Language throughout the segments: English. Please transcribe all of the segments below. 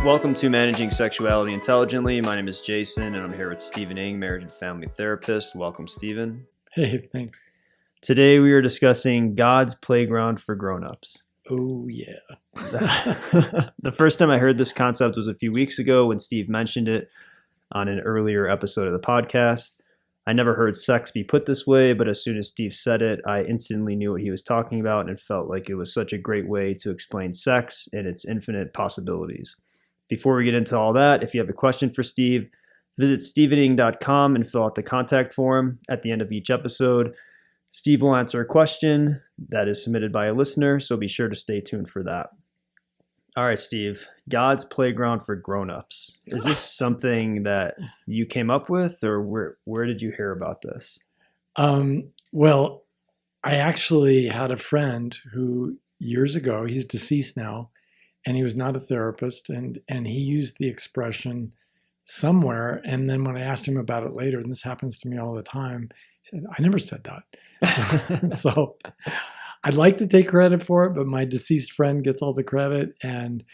Welcome to Managing Sexuality Intelligently. My name is Jason, and I'm here with Stephen Ng, marriage and family therapist. Welcome, Stephen. Hey, thanks. Today we are discussing God's playground for grownups. Oh, yeah. The first time I heard this concept was a few weeks ago when Steve mentioned it on an earlier episode of the podcast. I never heard sex be put this way, but as soon as Steve said it, I instantly knew what he was talking about and felt like it was such a great way to explain sex and its infinite possibilities. Before we get into all that, if you have a question for Steve, visit stevening.com and fill out the contact form at the end of each episode. Steve will answer a question that is submitted by a listener, so be sure to stay tuned for that. All right, Steve, God's playground for grownups. Is this something that you came up with, or where did you hear about this? Well, I actually had a friend who years ago, he's deceased now, and he was not a therapist, and he used the expression somewhere. And then when I asked him about it later, and this happens to me all the time, he said, I never said that. So I'd like to take credit for it, but my deceased friend gets all the credit. And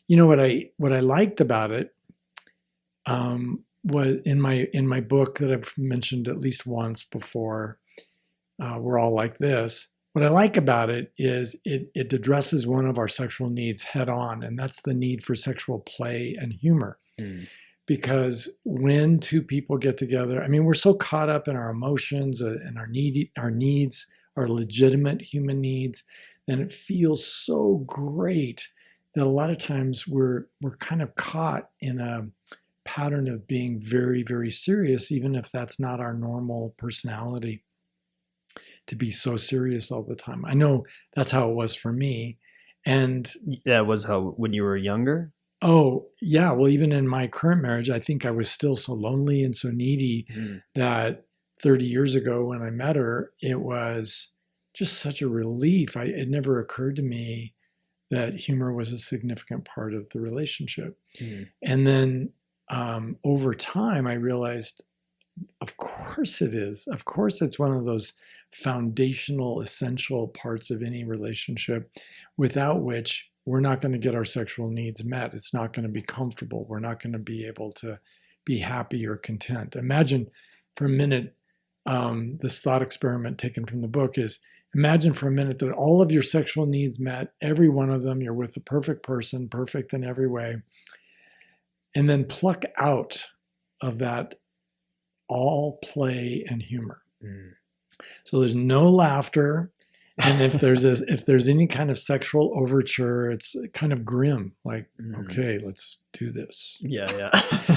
you know what I liked about it was in my book that I've mentioned at least once before, We're All Like This. What I like about it is it addresses one of our sexual needs head on, and that's the need for sexual play and humor. Because when two people get together, I mean, we're so caught up in our emotions and our needs, our legitimate human needs, then it feels so great that a lot of times we're kind of caught in a pattern of being very, very serious, even if that's not our normal personality, to be so serious all the time. I know that's how it was for me. And that was how when you were younger? Oh, yeah. Well, even in my current marriage, I think I was still so lonely and so needy that 30 years ago when I met her, it was just such a relief. It never occurred to me that humor was a significant part of the relationship. And then over time, I realized, of course it is. Of course, it's one of those foundational, essential parts of any relationship without which we're not going to get our sexual needs met. It's not going to be comfortable. We're not going to be able to be happy or content. Imagine for a minute, this thought experiment taken from the book is, imagine for a minute that all of your sexual needs met, every one of them, you're with the perfect person, perfect in every way, and then pluck out of that all play and humor. So there's no laughter. And if there's any kind of sexual overture, it's kind of grim, like, okay, let's do this. Yeah.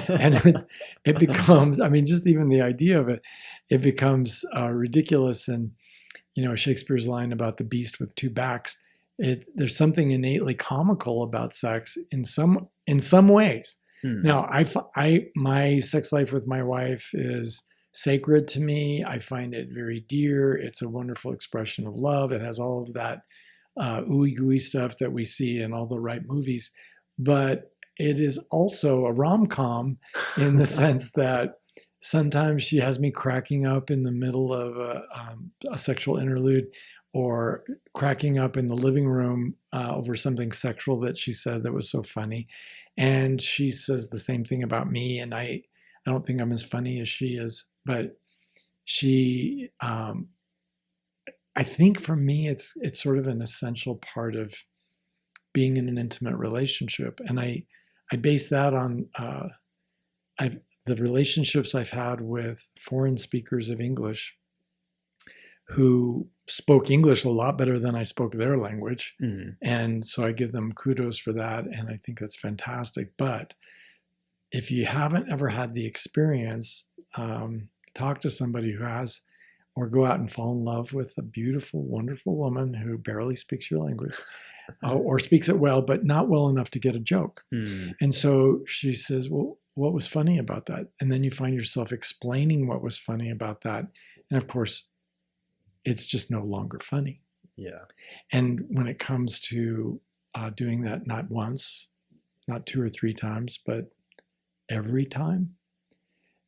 And it becomes, I mean, just even the idea of it becomes ridiculous. And, you know, Shakespeare's line about the beast with two backs, there's something innately comical about sex in some ways. Now, my sex life with my wife is sacred to me. I find it very dear. It's a wonderful expression of love. It has all of that ooey gooey stuff that we see in all the right movies. But it is also a rom-com in the sense that sometimes she has me cracking up in the middle of a sexual interlude, or cracking up in the living room over something sexual that she said that was so funny. And she says the same thing about me. And I don't think I'm as funny as she is. But she, I think for me, it's sort of an essential part of being in an intimate relationship. And I base that on the relationships I've had with foreign speakers of English who spoke English a lot better than I spoke their language. And so I give them kudos for that. And I think that's fantastic. But if you haven't ever had the experience, talk to somebody who has, or go out and fall in love with a beautiful, wonderful woman who barely speaks your language or speaks it well, but not well enough to get a joke. And so she says, well, what was funny about that? And then you find yourself explaining what was funny about that. And of course, it's just no longer funny. Yeah. And when it comes to doing that, not once, not 2 or 3 times, but every time,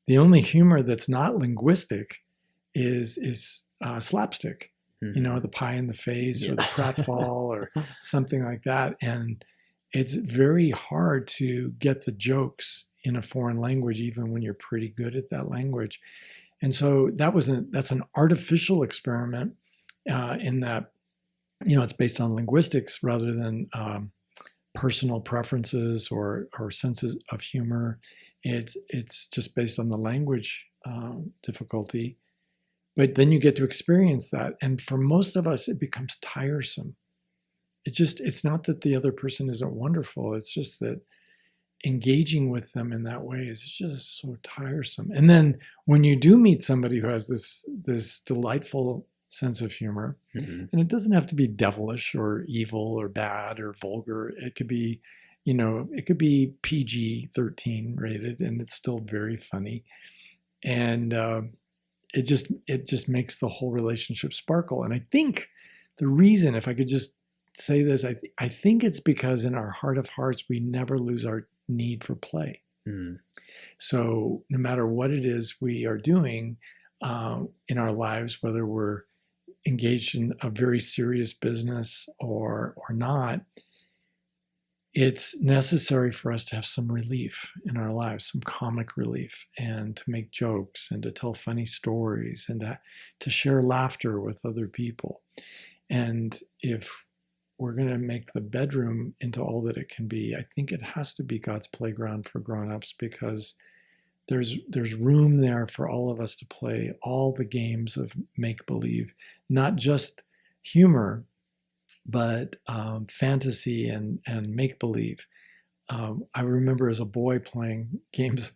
the only humor that's not linguistic is slapstick. You know, the pie in the face or the pratfall or something like that. And it's very hard to get the jokes in a foreign language, even when you're pretty good at that language. And so that's an artificial experiment in that, it's based on linguistics rather than personal preferences or senses of humor. It's just based on the language difficulty. But then you get to experience that. And for most of us, it becomes tiresome. It's not that the other person isn't wonderful. It's just that engaging with them in that way is just so tiresome. And then when you do meet somebody who has this delightful sense of humor, and it doesn't have to be devilish or evil or bad or vulgar. It could be, PG-13 rated, and it's still very funny. And it just makes the whole relationship sparkle. And I think the reason, if I could just say this, I think it's because in our heart of hearts, we never lose our need for play. So no matter what it is we are doing in our lives, whether we're engaged in a very serious business or not, it's necessary for us to have some relief in our lives, some comic relief, and to make jokes and to tell funny stories and to share laughter with other people. And if we're going to make the bedroom into all that it can be, I think it has to be God's playground for grown-ups, because there's room there for all of us to play all the games of make-believe, not just humor, but fantasy and make-believe. I remember as a boy playing games.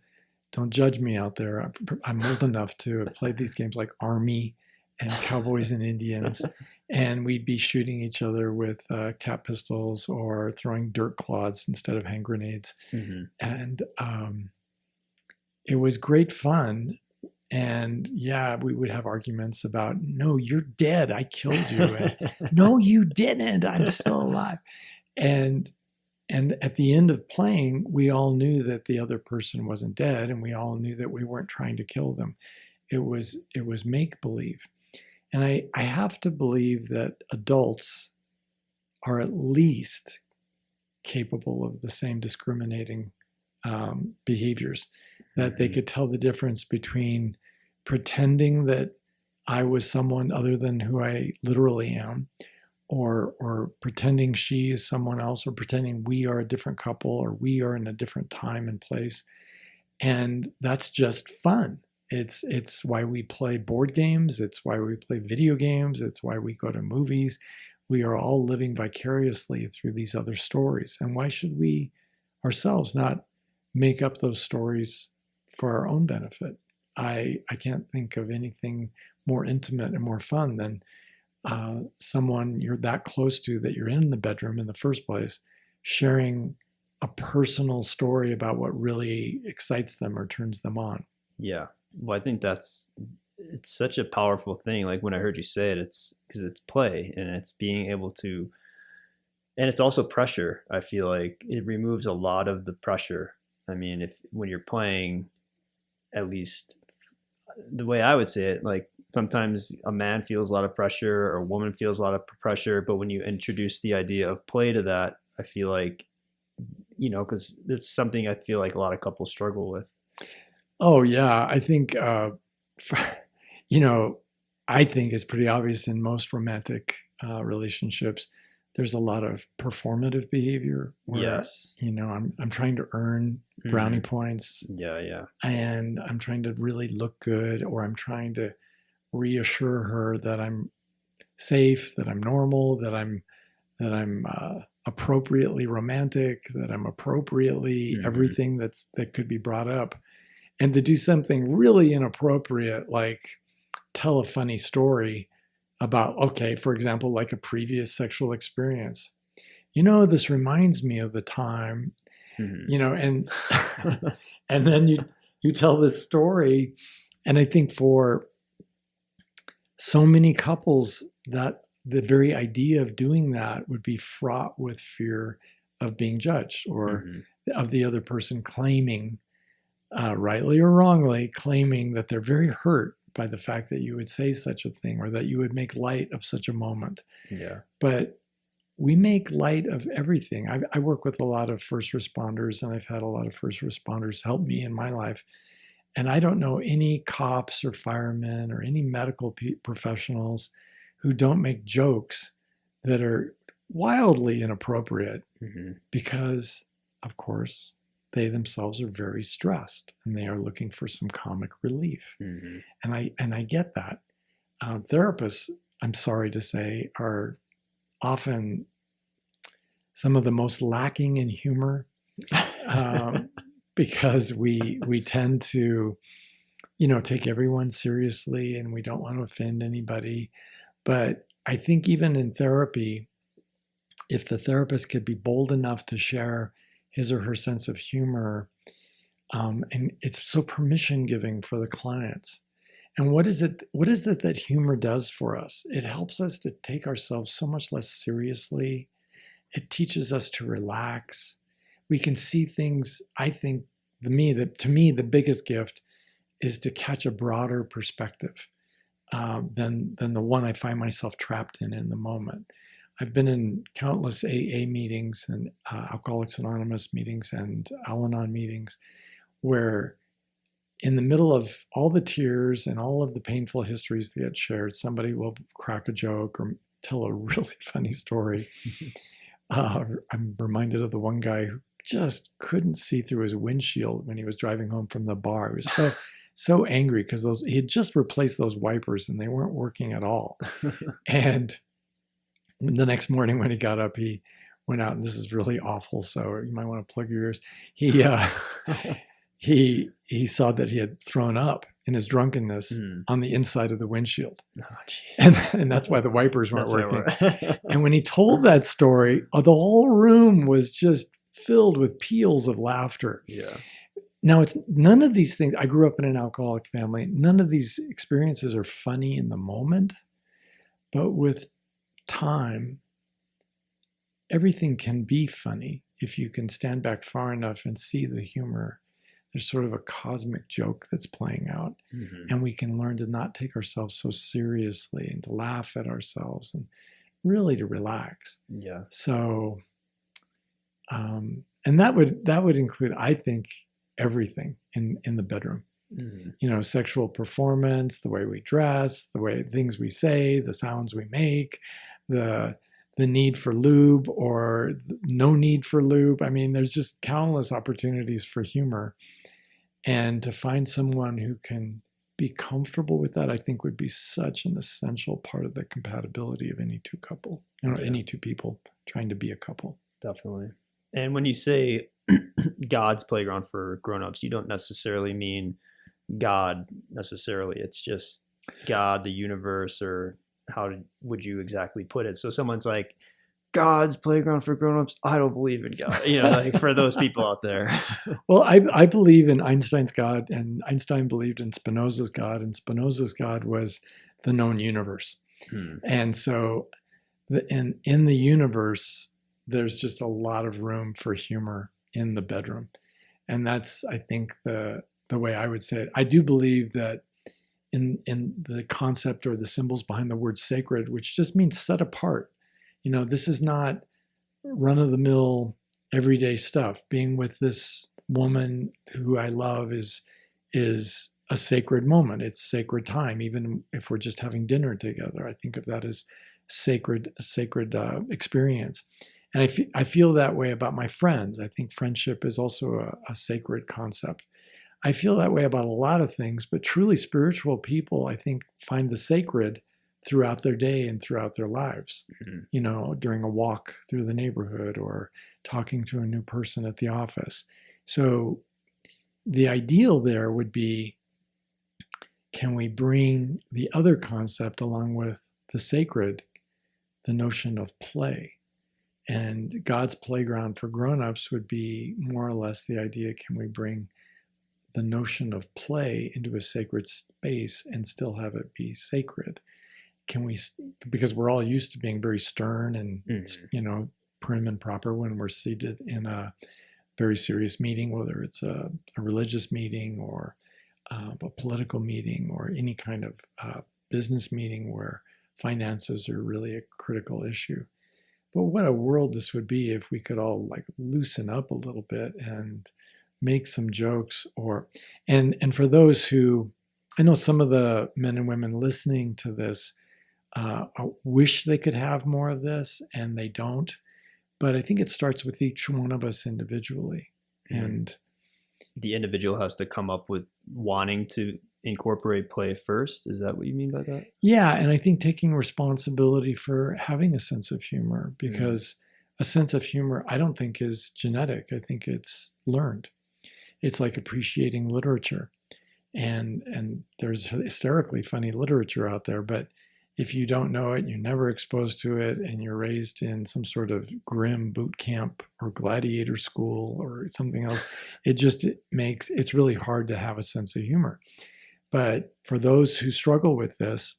Don't judge me out there. I'm old enough to have played these games like Army and Cowboys and Indians. And we'd be shooting each other with cat pistols or throwing dirt clods instead of hand grenades. And it was great fun. And yeah, we would have arguments about, no, you're dead. I killed you. And, no, you didn't. I'm still alive. And at the end of playing, we all knew that the other person wasn't dead, and we all knew that we weren't trying to kill them. It was make believe. And I have to believe that adults are at least capable of the same discriminating behaviors, that they could tell the difference between pretending that I was someone other than who I literally am, or pretending she is someone else, or pretending we are a different couple, or we are in a different time and place. And that's just fun. It's why we play board games. It's why we play video games. It's why we go to movies. We are all living vicariously through these other stories. And why should we ourselves not make up those stories for our own benefit? I can't think of anything more intimate and more fun than someone you're that close to, that you're in the bedroom in the first place, sharing a personal story about what really excites them or turns them on. Yeah. Well, I think it's such a powerful thing. Like when I heard you say it, it's because it's play and it's being able to, and it's also pressure. I feel like it removes a lot of the pressure. I mean, when you're playing, at least the way I would say it, like sometimes a man feels a lot of pressure or a woman feels a lot of pressure, but when you introduce the idea of play to that, I feel like, because it's something I feel like a lot of couples struggle with. Oh yeah, I think I think it's pretty obvious in most romantic relationships. There's a lot of performative behavior where, yes, I'm trying to earn brownie points. Yeah. And I'm trying to really look good, or I'm trying to reassure her that I'm safe, that I'm normal, that I'm appropriately romantic, that I'm appropriately everything that could be brought up. And to do something really inappropriate, like tell a funny story about, okay, for example, like a previous sexual experience. This reminds me of the time, and and then you tell this story. And I think for so many couples, that the very idea of doing that would be fraught with fear of being judged, or of the other person claiming, rightly or wrongly, claiming that they're very hurt by the fact that you would say such a thing, or that you would make light of such a moment. Yeah. But we make light of everything. I work with a lot of first responders, and I've had a lot of first responders help me in my life. And I don't know any cops or firemen or any medical professionals who don't make jokes that are wildly inappropriate because, of course, they themselves are very stressed and they are looking for some comic relief. And I get that. Therapists, I'm sorry to say, are often some of the most lacking in humor because we tend to, take everyone seriously and we don't want to offend anybody. But I think even in therapy, if the therapist could be bold enough to share his or her sense of humor, and it's so permission giving for the clients. And what is it that humor does for us? It helps us to take ourselves so much less seriously. It teaches us to relax. We can see things. I think to me, the biggest gift is to catch a broader perspective than the one I find myself trapped in the moment. I've been in countless AA meetings and Alcoholics Anonymous meetings and Al-Anon meetings where in the middle of all the tears and all of the painful histories that get shared, somebody will crack a joke or tell a really funny story. I'm reminded of the one guy who just couldn't see through his windshield when he was driving home from the bar. He was so angry because he had just replaced those wipers and they weren't working at all. And the next morning when he got up, he went out, and this is really awful, so you might want to plug your ears. He saw that he had thrown up in his drunkenness on the inside of the windshield. And that's why the wipers weren't working. And when he told that story, the whole room was just filled with peals of laughter. Yeah. Now, it's none of these things. I grew up in an alcoholic family. None of these experiences are funny in the moment, but with time, everything can be funny if you can stand back far enough and see the humor. There's sort of a cosmic joke that's playing out, and we can learn to not take ourselves so seriously and to laugh at ourselves and really to relax. Yeah. So, and that would include, I think, everything in the bedroom. Sexual performance, the way we dress, the way things we say, the sounds we make, the need for lube or no need for lube. I mean, there's just countless opportunities for humor. And to find someone who can be comfortable with that, I think would be such an essential part of the compatibility of any two any two people trying to be a couple. Definitely. And when you say God's playground for grownups, you don't necessarily mean God necessarily. It's just God, the universe, or how would you exactly put it? So someone's like, God's playground for grownups. I don't believe in God. Like for those people out there. Well, I believe in Einstein's God, and Einstein believed in Spinoza's God, and Spinoza's God was the known universe. And so in the universe, there's just a lot of room for humor in the bedroom. And that's, I think, the way I would say it. I do believe that in the concept or the symbols behind the word sacred, which just means set apart. This is not run-of-the-mill everyday stuff. Being with this woman who I love is a sacred moment. It's sacred time, even if we're just having dinner together. I think of that as sacred experience. And I feel that way about my friends. I think friendship is also a sacred concept. I feel that way about a lot of things, but truly spiritual people, I think, find the sacred throughout their day and throughout their lives, during a walk through the neighborhood or talking to a new person at the office. So the ideal there would be, can we bring the other concept along with the sacred, the notion of play? And God's playground for grownups would be more or less the idea, can we bring the notion of play into a sacred space and still have it be sacred? Can we, because we're all used to being very stern and, prim and proper when we're seated in a very serious meeting, whether it's a religious meeting or a political meeting or any kind of business meeting where finances are really a critical issue. but what a world this would be if we could all like loosen up a little bit and make some jokes. Or and for those who, I know some of the men and women listening to this wish they could have more of this, and they don't. But I think it starts with each one of us individually. And the individual has to come up with wanting to incorporate play first. Is that what you mean by that? yeah, and I think taking responsibility for having a sense of humor, because a sense of humor, I don't think is genetic. I think it's learned. It's like appreciating literature. And there's hysterically funny literature out there, but if you don't know it, you're never exposed to it, and you're raised in some sort of grim boot camp or gladiator school or something else, it's really hard to have a sense of humor. But for those who struggle with this,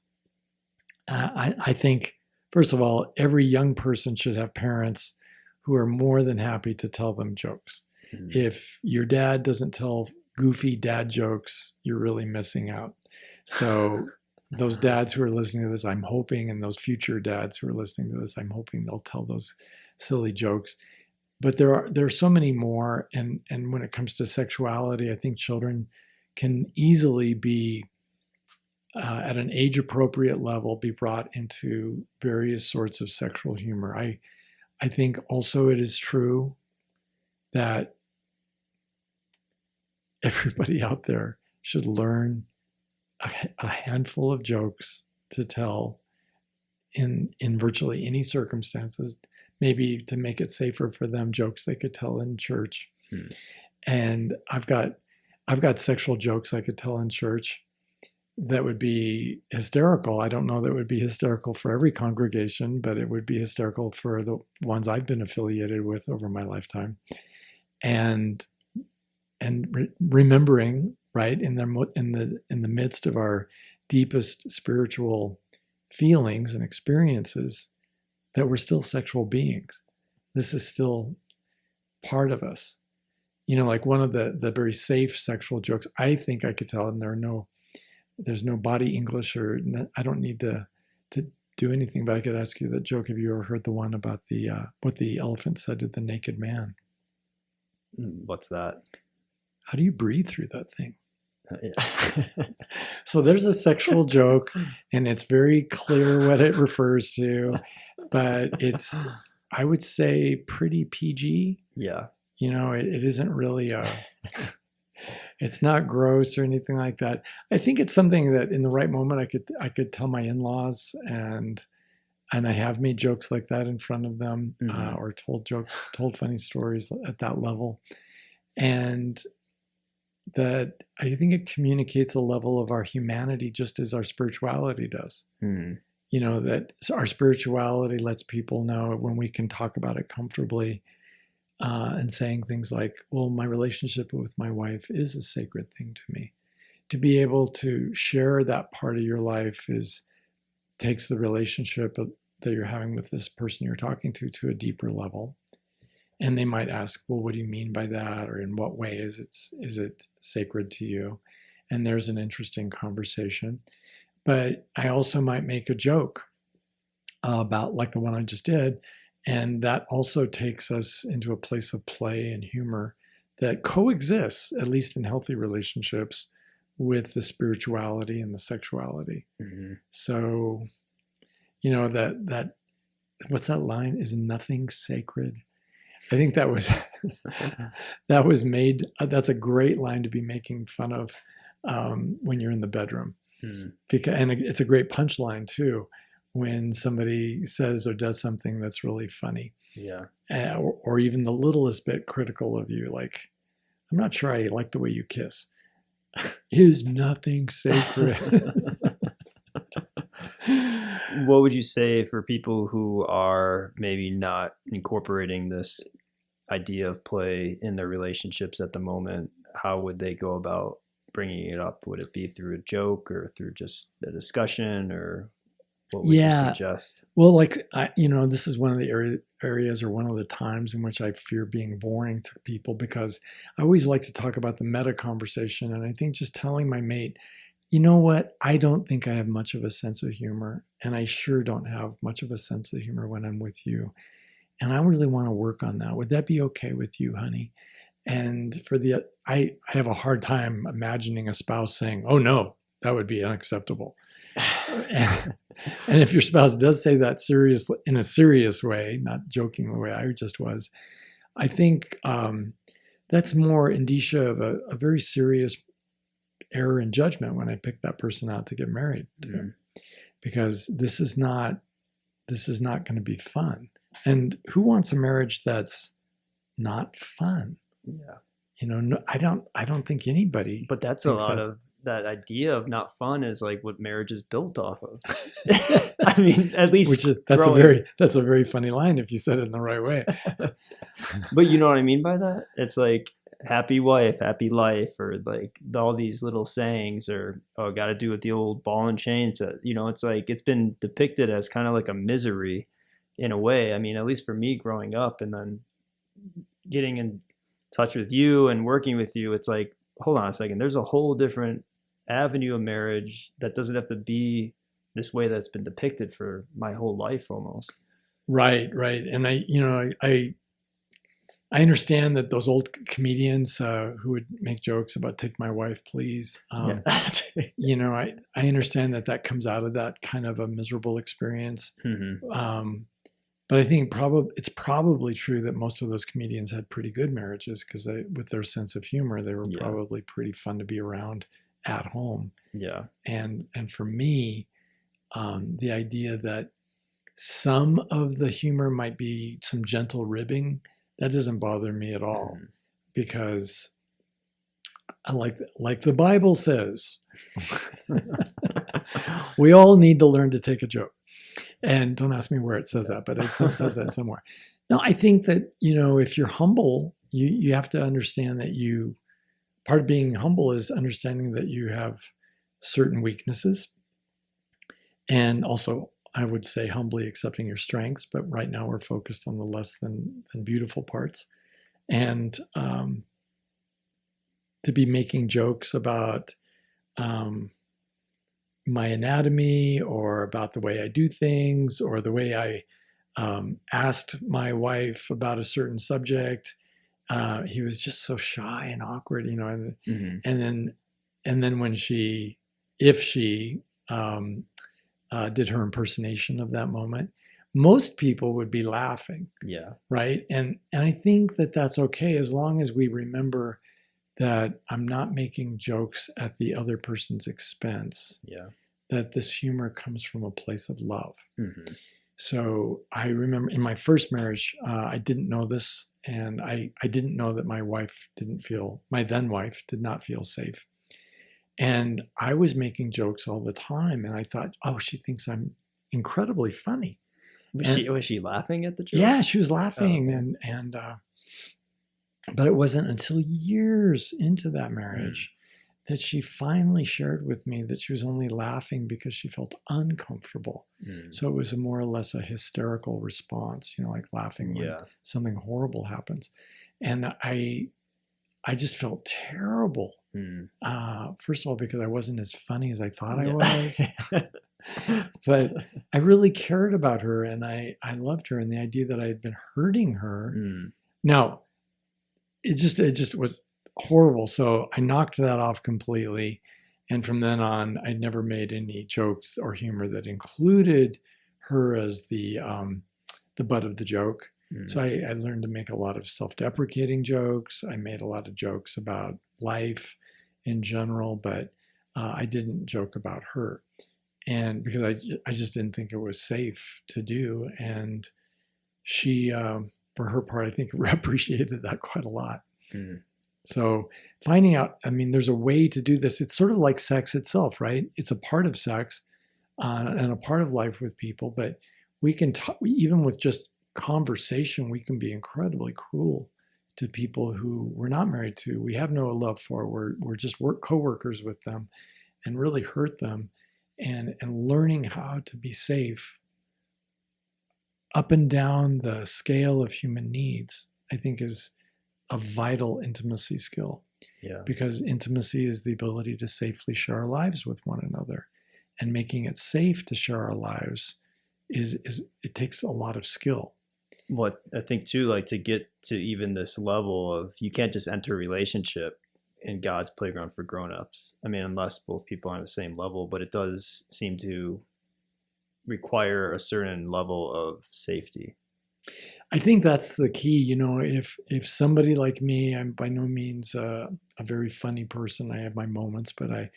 I think, first of all, every young person should have parents who are more than happy to tell them jokes. If your dad doesn't tell goofy dad jokes, you're really missing out. So those dads who are listening to this, I'm hoping, and those future dads who are listening to this, I'm hoping they'll tell those silly jokes. But there are so many more. And when it comes to sexuality, I think children can easily be at an age appropriate level be brought into various sorts of sexual humor. I think also it is true that everybody out there should learn a handful of jokes to tell in virtually any circumstances, maybe to make it safer for them, jokes they could tell in church. And I've got sexual jokes I could tell in church that would be hysterical. I don't know that would be hysterical for every congregation, but it would be hysterical for the ones I've been affiliated with over my lifetime. And remembering, right, in the midst of our deepest spiritual feelings and experiences, that we're still sexual beings. This is still part of us. You know, like one of the very safe sexual jokes I think I could tell, and there's no body English, or I don't need to do anything, but I could ask you that joke. Have you ever heard the one about what the elephant said to the naked man? What's that? How do you breathe through that thing? Yeah. So there's a sexual joke, and it's very clear what it refers to, but it's, I would say, pretty PG. Yeah. You know, it isn't really it's not gross or anything like that. I think it's something that in the right moment I could tell my in-laws, and I have made jokes like that in front of them, or told funny stories at that level. And that I think it communicates a level of our humanity just as our spirituality does. You know, that our spirituality lets people know when we can talk about it comfortably, and saying things like, well, my relationship with my wife is a sacred thing to me. To be able to share that part of your life takes the relationship that you're having with this person you're talking to a deeper level. And they might ask, well, what do you mean by that? Or in what way is it sacred to you? And there's an interesting conversation. But I also might make a joke about, like the one I just did. And that also takes us into a place of play and humor that coexists, at least in healthy relationships, with the spirituality and the sexuality. So, you know, that what's that line? Is nothing sacred? I think that was made. That's a great line to be making fun of when you're in the bedroom, and it's a great punchline too when somebody says or does something that's really funny. Yeah. Or even the littlest bit critical of you, like, I'm not sure I like the way you kiss. Is nothing sacred? What would you say for people who are maybe not incorporating this idea of play in their relationships at the moment? How would they go about bringing it up? Would it be through a joke or through just a discussion, or what would you suggest? Well, like, this is one of the areas or one of the times in which I fear being boring to people, because I always like to talk about the meta conversation. And I think just telling my mate, you know what, I don't think I have much of a sense of humor, and I sure don't have much of a sense of humor when I'm with you. and I really want to work on that. Would that be okay with you, honey? And I have a hard time imagining a spouse saying, "Oh no, that would be unacceptable." And if your spouse does say that seriously, in a serious way, not joking the way I just was, I think that's more indicia of a very serious error in judgment when I picked that person out to get married to, because this is not going to be fun. And who wants a marriage that's not fun? Yeah. No, I don't think anybody. But that's a lot of that idea of not fun is like what marriage is built off of. I mean, at least that's a very funny line if you said it in the right way. But you know what I mean by that? It's like happy wife, happy life, or like all these little sayings, or got to do with the old ball and chain. So, it's like it's been depicted as kind of like a misery in a way. I mean, at least for me growing up, and then getting in touch with you and working with you, it's like, hold on a second, there's a whole different avenue of marriage that doesn't have to be this way that's been depicted for my whole life almost. Right. And I understand that those old comedians who would make jokes about "take my wife, please." I understand that comes out of that kind of a miserable experience. Mm-hmm. But I think it's probably true that most of those comedians had pretty good marriages, because with their sense of humor, they were probably pretty fun to be around at home. Yeah. And for me, the idea that some of the humor might be some gentle ribbing, that doesn't bother me at all, because I like the Bible says, we all need to learn to take a joke. And don't ask me where it says that, but it says that somewhere. No, I think that, if you're humble, you have to understand that part of being humble is understanding that you have certain weaknesses. And also, I would say, humbly accepting your strengths. But right now we're focused on the less than beautiful parts. And to be making jokes about my anatomy, or about the way I do things, or the way I asked my wife about a certain subject. He was just so shy and awkward, and then when if she did her impersonation of that moment, most people would be laughing. Yeah. Right. And I think that that's okay, as long as we remember that I'm not making jokes at the other person's expense. Yeah. That this humor comes from a place of love. Mm-hmm. So I remember in my first marriage, I didn't know this, and I didn't know that my then wife did not feel safe. And I was making jokes all the time, and I thought, oh, she thinks I'm incredibly funny. Was she laughing at the jokes? Yeah, she was laughing, but it wasn't until years into that marriage that she finally shared with me that she was only laughing because she felt uncomfortable. So it was more or less a hysterical response, like laughing when something horrible happens. And I just felt terrible. First of all, because I wasn't as funny as I thought I was. But I really cared about her, and I loved her, and the idea that I had been hurting her. Now, it just was horrible. So I knocked that off completely. And from then on, I never made any jokes or humor that included her as the butt of the joke. So I learned to make a lot of self-deprecating jokes. I made a lot of jokes about life in general, but I didn't joke about her. And because I just didn't think it was safe to do. And she, for her part, I think appreciated that quite a lot. So finding out, there's a way to do this. It's sort of like sex itself, right? It's a part of sex and a part of life with people, but we can, even with just conversation, we can be incredibly cruel to people who we're not married to. We have no love for. We're just co-workers with them, and really hurt them. And learning how to be safe up and down the scale of human needs, I think, is a vital intimacy skill. Yeah. Because intimacy is the ability to safely share our lives with one another, and making it safe to share our lives it takes a lot of skill. What I think too, like to get to even this level of, you can't just enter a relationship in God's playground for grown-ups. I mean, unless both people are on the same level, but it does seem to require a certain level of safety. I think that's the key. If somebody like me, I'm by no means a very funny person. I have my moments, but I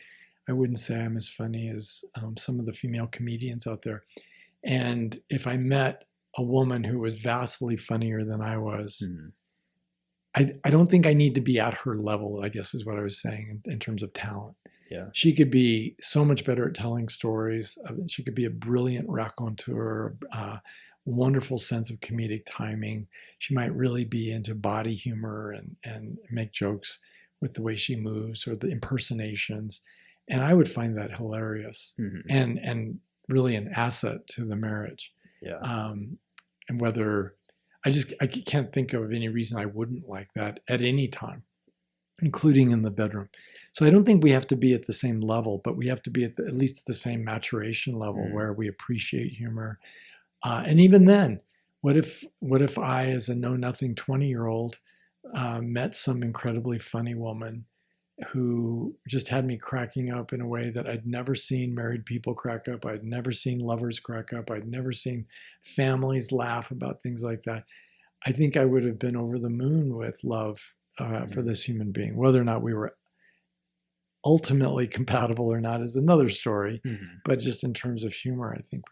wouldn't say I'm as funny as some of the female comedians out there. And if I met a woman who was vastly funnier than I was, I don't think I need to be at her level, I guess is what I was saying in terms of talent. Yeah. She could be so much better at telling stories. She could be a brilliant raconteur, wonderful sense of comedic timing. She might really be into body humor and make jokes with the way she moves or the impersonations. And I would find that hilarious and really an asset to the marriage. Yeah. And whether I can't think of any reason I wouldn't like that at any time, including in the bedroom. So I don't think we have to be at the same level, but we have to be at least the same maturation level where we appreciate humor. And even then, what if I, as a know-nothing 20-year-old, met some incredibly funny woman who just had me cracking up in a way that I'd never seen married people crack up. I'd never seen lovers crack up. I'd never seen families laugh about things like that. I think I would have been over the moon with love for this human being. Whether or not we were ultimately compatible or not is another story. But just in terms of humor, I think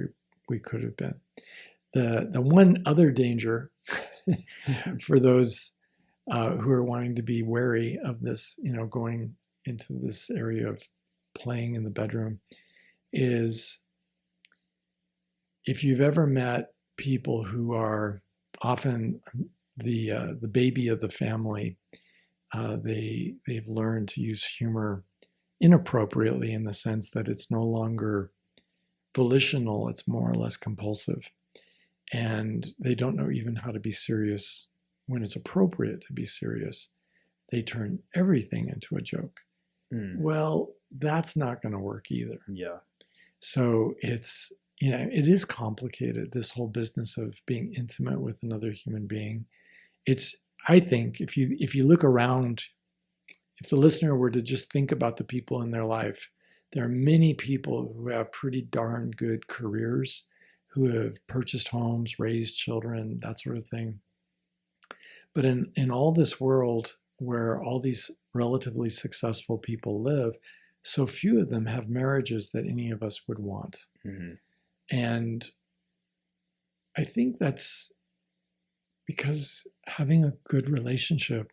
we could have been. The one other danger for those who are wanting to be wary of this, going into this area of playing in the bedroom, is if you've ever met people who are often the baby of the family, they've learned to use humor inappropriately in the sense that it's no longer volitional, it's more or less compulsive. And they don't know even how to be serious when it's appropriate to be serious. They turn everything into a joke. Well, that's not going to work either. Yeah. So it is complicated, this whole business of being intimate with another human being. I think if you look around, if the listener were to just think about the people in their life, there are many people who have pretty darn good careers, who have purchased homes, raised children, that sort of thing. But in all this world where all these relatively successful people live, so few of them have marriages that any of us would want. And I think that's because having a good relationship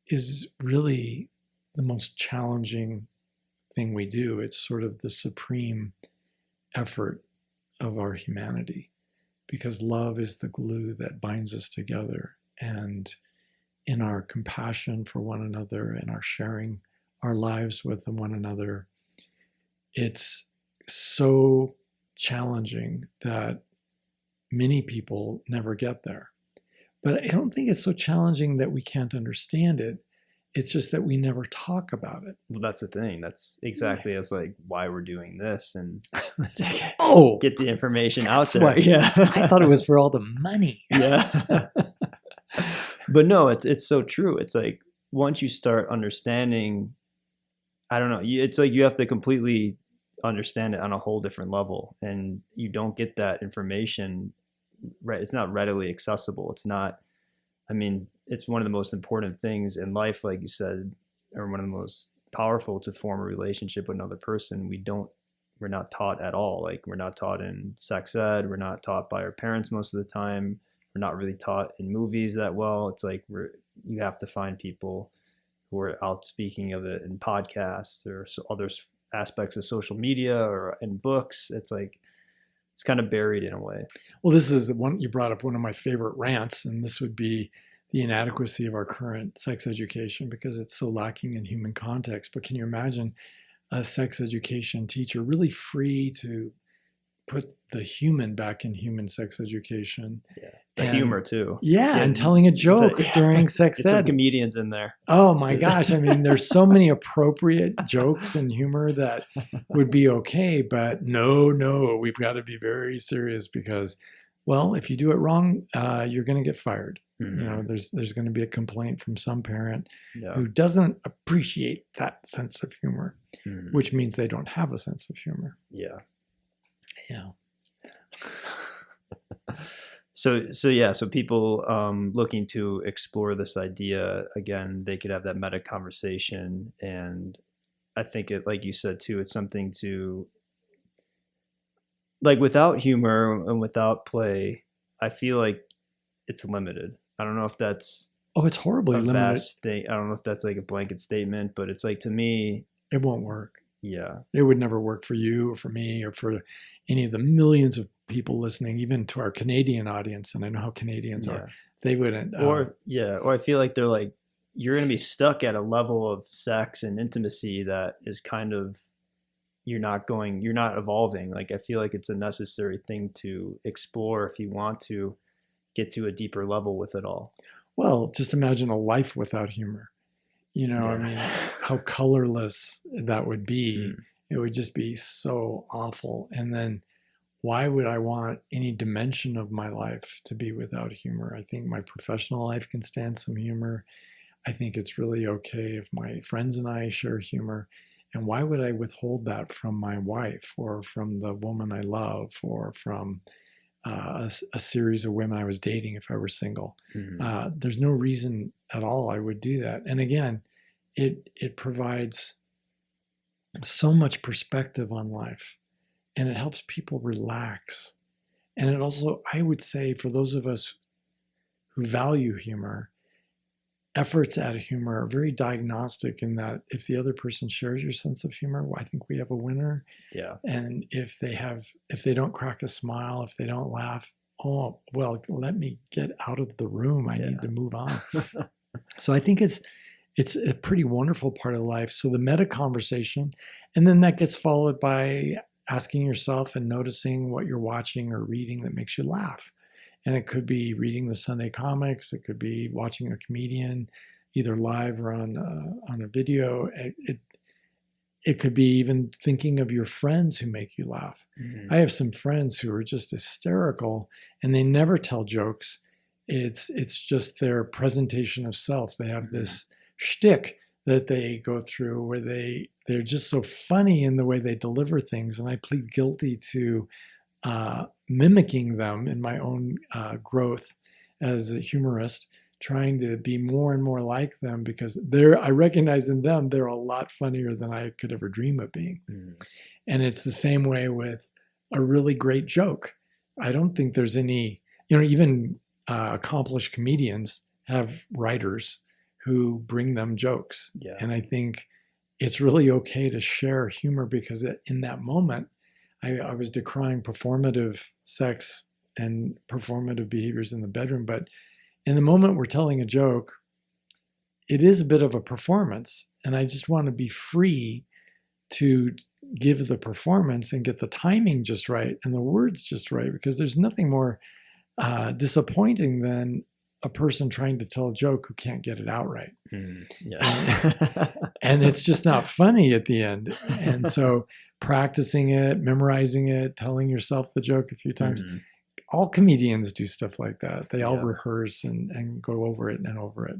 is really the most challenging thing we do. It's sort of the supreme effort of our humanity, because love is the glue that binds us together. And in our compassion for one another and our sharing our lives with one another, it's so challenging that many people never get there. But I don't think it's so challenging that we can't understand it. It's just that we never talk about it. Well, that's the thing. That's exactly as like why we're doing this, and get the information out there. What, yeah, I thought it was for all the money. Yeah. But no, it's so true. It's like once you start understanding, I don't know, it's like you have to completely understand it on a whole different level, and you don't get that information, right? It's not readily accessible. It's not, I mean, it's one of the most important things in life, like you said, or one of the most powerful, to form a relationship with another person. We're not taught at all. Like, we're not taught in sex ed. We're not taught by our parents most of the time. We're not really taught in movies that well. It's like you have to find people who are out speaking of it in podcasts or other aspects of social media or in books. It's like, it's kind of buried in a way. Well, this is one, you brought up one of my favorite rants, and this would be the inadequacy of our current sex education because it's so lacking in human context. But can you imagine a sex education teacher really free to put the human back in human sex education? Yeah. The humor too. Yeah, and telling a joke during sex ed. Get some comedians in there. Oh my gosh. I mean, there's so many appropriate jokes and humor that would be okay, but no, we've got to be very serious because Well, if you do it wrong, you're going to get fired. Mm-hmm. There's going to be a complaint from some parent Yeah. who doesn't appreciate that sense of humor, Mm-hmm. which means they don't have a sense of humor. Yeah. Yeah. So people looking to explore this idea again, they could have that meta conversation, and I think it, like you said too, it's something to like without humor and without play. I feel like it's limited. I don't know if that's Oh, it's horribly a limited. vast thing. I don't know if that's like a blanket statement, but it's like to me, It won't work. yeah, It would never work for you or for me or for any of the millions of people listening, even to our Canadian audience. And I know how Canadians are. yeah, They wouldn't. or I feel like they're like you're gonna be stuck at a level of sex and intimacy that is kind of you're not evolving. Like I feel like it's a necessary thing to explore if you want to get to a deeper level with it all. Well, just imagine a life without humor. I Yeah. mean, how colorless that would be. Mm, It would just be so awful. And then why would I want any dimension of my life to be without humor? I think my professional life can stand some humor. I think it's really okay if my friends and I share humor. And why would I withhold that from my wife or from the woman I love or from a series of women I was dating if I were single? mm, There's no reason at all I would do that. And again, it provides so much perspective on life, and it helps people relax. And it also, I would say, for those of us who value humor, efforts at humor are very diagnostic in that if the other person shares your sense of humor, well, I think we have a winner. yeah. And if they don't crack a smile, if they don't laugh, oh, well, let me get out of the room. I need Yeah. to move on. So I think it's a pretty wonderful part of life. So the meta conversation, and then that gets followed by asking yourself and noticing what you're watching or reading that makes you laugh. And it could be reading the Sunday comics. It could be watching a comedian, either live or on a video. It could be even thinking of your friends who make you laugh. Mm-hmm. I have some friends who are just hysterical, and they never tell jokes. It's just their presentation of self. They have this shtick that they go through where they're just so funny in the way they deliver things, and I plead guilty to mimicking them in my own growth as a humorist, trying to be more and more like them because I recognize in them they're a lot funnier than I could ever dream of being. Mm-hmm. And it's the same way with a really great joke. I don't think there's any, even accomplished comedians have writers who bring them jokes. Yeah. And I think it's really okay to share humor because in that moment, I was decrying performative sex and performative behaviors in the bedroom. But in the moment we're telling a joke, it is a bit of a performance. And I just want to be free to give the performance and get the timing just right and the words just right, because there's nothing more disappointing than a person trying to tell a joke who can't get it out right. Yeah. And it's just not funny at the end. And so practicing it, memorizing it, telling yourself the joke a few times. Mm-hmm. All comedians do stuff like that. They all Yeah. rehearse and go over it and over it.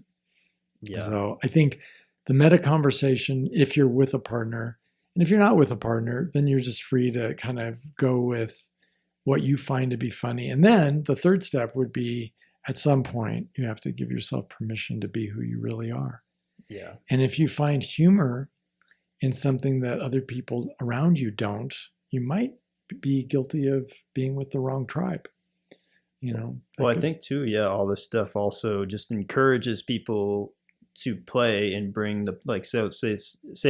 Yeah. So I think the meta conversation, if you're with a partner, and if you're not with a partner, then you're just free to kind of go with what you find to be funny. And then the third step would be at some point, you have to give yourself permission to be who you really are. Yeah. And if you find humor in something that other people around you don't, you might be guilty of being with the wrong tribe. Well, I think too, yeah, all this stuff also just encourages people to play and bring the like. So say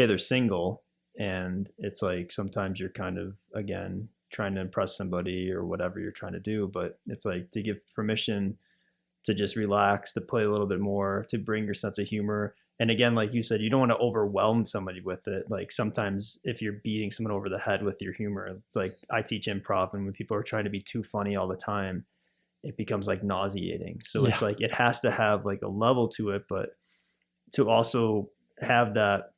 they're single, and it's like sometimes you're kind of again trying to impress somebody or whatever you're trying to do, but it's like to give permission to just relax, to play a little bit more, to bring your sense of humor. And again, like you said, you don't want to overwhelm somebody with it. Like sometimes if you're beating someone over the head with your humor, it's like I teach improv, and when people are trying to be too funny all the time, it becomes like nauseating. So it's like it has to have like a level to it, but to also have that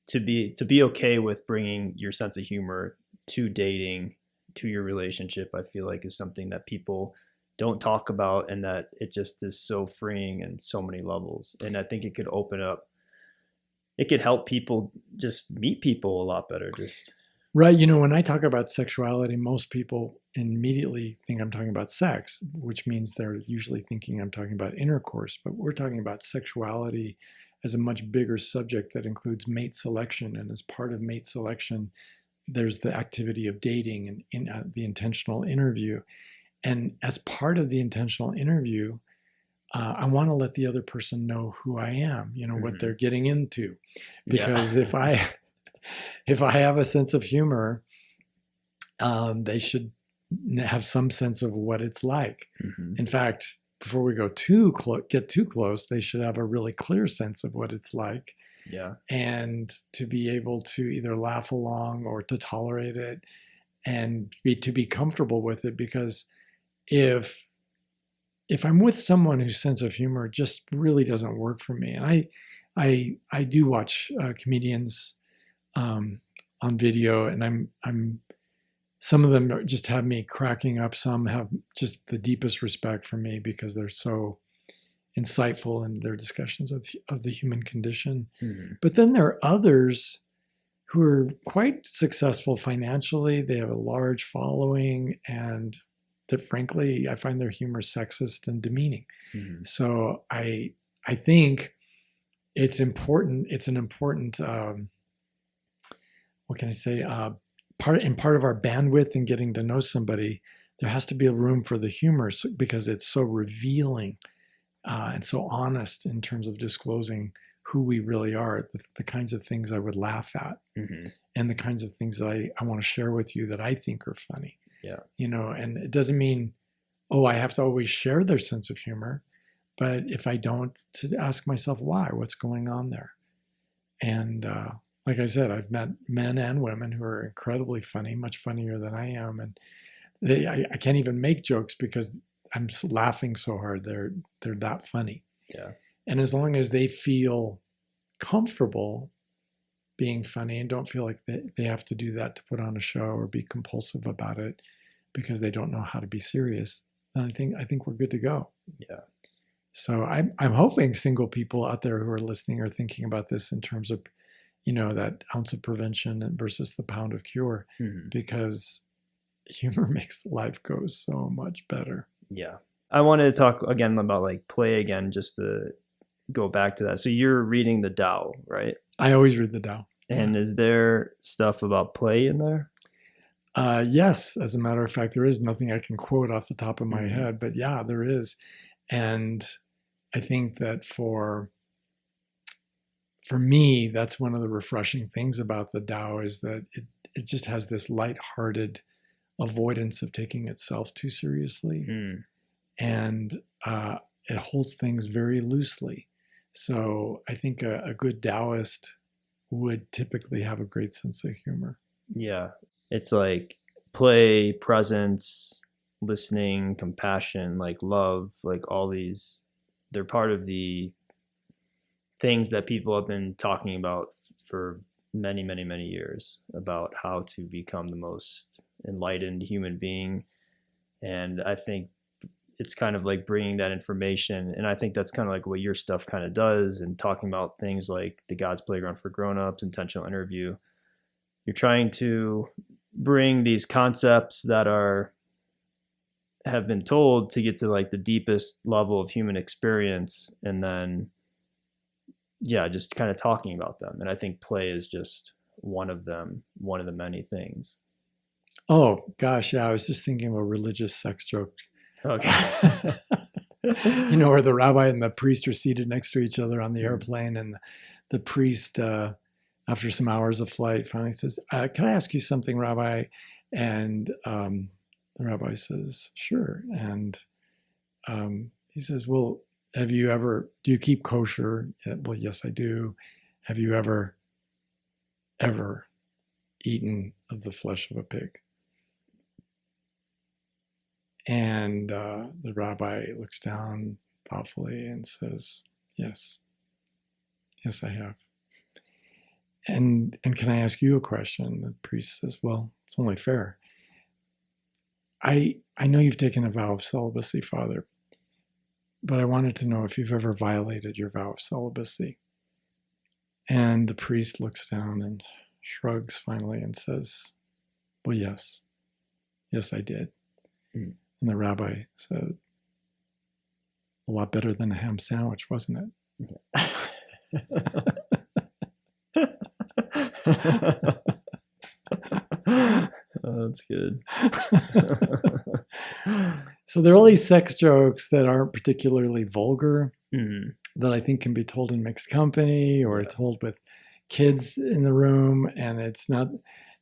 to be okay with bringing your sense of humor to dating to your relationship, I feel like is something that people don't talk about, and that it just is so freeing in so many levels. And I think it could open up, it could help people just meet people a lot better. Just Right. You know, when I talk about sexuality, most people immediately think I'm talking about sex, which means they're usually thinking I'm talking about intercourse. But we're talking about sexuality as a much bigger subject that includes mate selection. And as part of mate selection, there's the activity of dating and the intentional interview. And as part of the intentional interview, I want to let the other person know who I am, you know, what they're getting into. Because yeah. if I have a sense of humor, they should have some sense of what it's like. In fact, before we go get too close, they should have a really clear sense of what it's like. Yeah. And to be able to either laugh along or to tolerate it and to be comfortable with it. Because if I'm with someone whose sense of humor just really doesn't work for me, and I do watch comedians on video, and I'm some of them just have me cracking up. Some have just the deepest respect for me because they're so insightful in their discussions of the human condition. But then there are others who are quite successful financially. They have a large following, and that frankly, I find their humor sexist and demeaning. So I think it's important. It's an important, what can I say? Part of our bandwidth in getting to know somebody, there has to be a room for the humor because it's so revealing and so honest in terms of disclosing who we really are, the kinds of things I would laugh at, and the kinds of things that I want to share with you that I think are funny. Yeah. You know, and it doesn't mean, oh, I have to always share their sense of humor. But if I don't, to ask myself why, what's going on there? And like I said, I've met men and women who are incredibly funny, much funnier than I am. And I can't even make jokes because I'm laughing so hard. They're that funny. Yeah. And as long as they feel comfortable being funny and don't feel like they have to do that to put on a show or be compulsive about it because they don't know how to be serious, then I think we're good to go. Yeah. So I'm hoping single people out there who are listening are thinking about this in terms of, you know, that ounce of prevention versus the pound of cure, because humor makes life go so much better. Yeah. I wanted to talk again about like play again, just to go back to that. So you're reading the Tao, right? I always read the Tao. And is there stuff about play in there? Yes, as a matter of fact, there is nothing I can quote off the top of my head, but yeah, there is. And I think that for me, that's one of the refreshing things about the Tao is that it just has this lighthearted avoidance of taking itself too seriously. And it holds things very loosely. So I think a good Taoist would typically have a great sense of humor. Yeah. It's like play, presence, listening, compassion, like love, like all these, they're part of the things that people have been talking about for many, many, many years about how to become the most enlightened human being. And I think it's kind of like bringing that information. And I think that's kind of like what your stuff kind of does, and talking about things like the God's Playground for Grownups, intentional interview. You're trying to bring these concepts that have been told to get to like the deepest level of human experience, and then just kind of talking about them. And I think play is just one of them, one of the many things. Oh gosh, yeah, I was just thinking of a religious sex joke. Okay. You know, where the rabbi and the priest are seated next to each other on the airplane, and the priest, after some hours of flight, finally says, "Can I ask you something, Rabbi?" And the rabbi says, "Sure." And he says, "Well, do you keep kosher?" "Well, yes, I do." "Have you ever eaten of the flesh of a pig?" And the rabbi looks down thoughtfully and says, "Yes, I have." And can I ask you a question?" The priest says, "Well, it's only fair." I know you've taken a vow of celibacy, Father, but I wanted to know if you've ever violated your vow of celibacy. And the priest looks down and shrugs finally and says, well, yes. Yes, I did. Mm. And the rabbi said, a lot better than a ham sandwich, wasn't it? Oh, that's good. So there are all these sex jokes that aren't particularly vulgar, that I think can be told in mixed company or told with kids in the room, and it's not.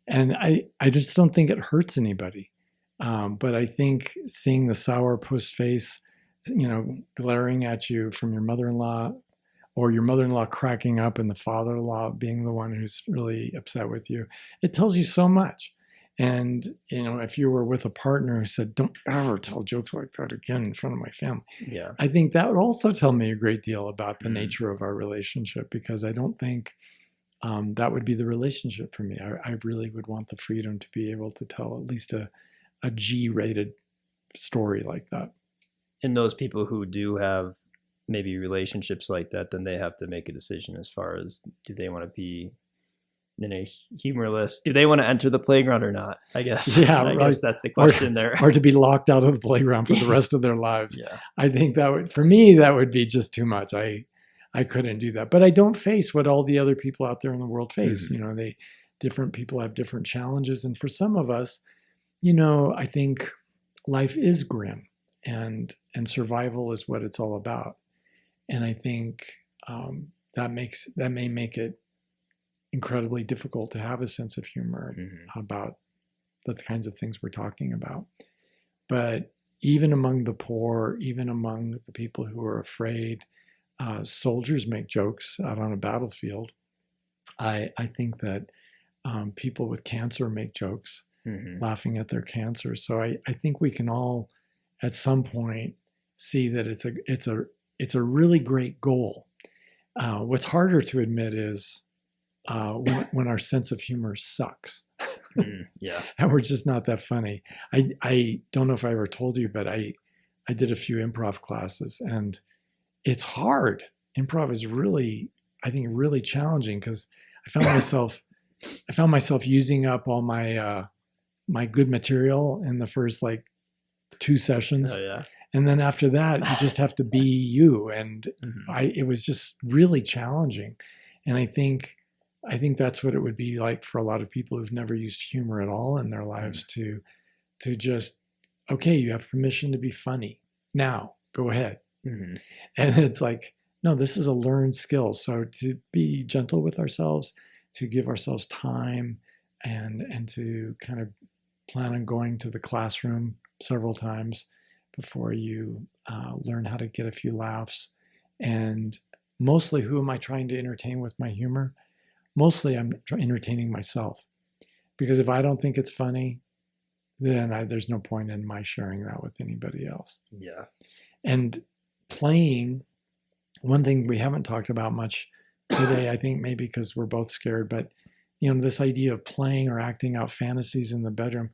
And I just don't think it hurts anybody. But I think seeing the sourpuss face, glaring at you from your mother-in-law, or your mother-in-law cracking up and the father-in-law being the one who's really upset with you, it tells you so much. And, if you were with a partner who said, don't ever tell jokes like that again in front of my family, I think that would also tell me a great deal about the nature of our relationship, because I don't think that would be the relationship for me. I really would want the freedom to be able to tell at least a G-rated story like that. And those people who do have maybe relationships like that, then they have to make a decision as far as, do they want to be in a humorless, do they want to enter the playground or not? I guess. Yeah, I guess that's the question there. Or to be locked out of the playground for the rest of their lives. I think that would, for me, that would be just too much. I couldn't do that. But I don't face what all the other people out there in the world face. Different people have different challenges. And for some of us, I think life is grim, and survival is what it's all about. And I think that may make it incredibly difficult to have a sense of humor about the kinds of things we're talking about. But even among the poor, even among the people who are afraid, soldiers make jokes out on a battlefield. I think that people with cancer make jokes, laughing at their cancer. So I think we can all, at some point, see that it's a really great goal. What's harder to admit is when our sense of humor sucks. And we're just not that funny. I don't know if I ever told you, but I did a few improv classes, and it's hard. Improv is really, I think, really challenging, because I found myself using up all my my good material in the first 2 sessions. Oh, yeah. And then after that, you just have to be you. And it was just really challenging. And I think that's what it would be like for a lot of people who've never used humor at all in their lives, to just, okay, you have permission to be funny. Now, go ahead. And it's like, no, this is a learned skill. So to be gentle with ourselves, to give ourselves time, and to kind of plan on going to the classroom several times before you learn how to get a few laughs. And mostly, who am I trying to entertain with my humor? Mostly I'm entertaining myself, because if I don't think it's funny, then there's no point in my sharing that with anybody else. Yeah. And playing, one thing we haven't talked about much today, I think maybe because we're both scared, but this idea of playing or acting out fantasies in the bedroom,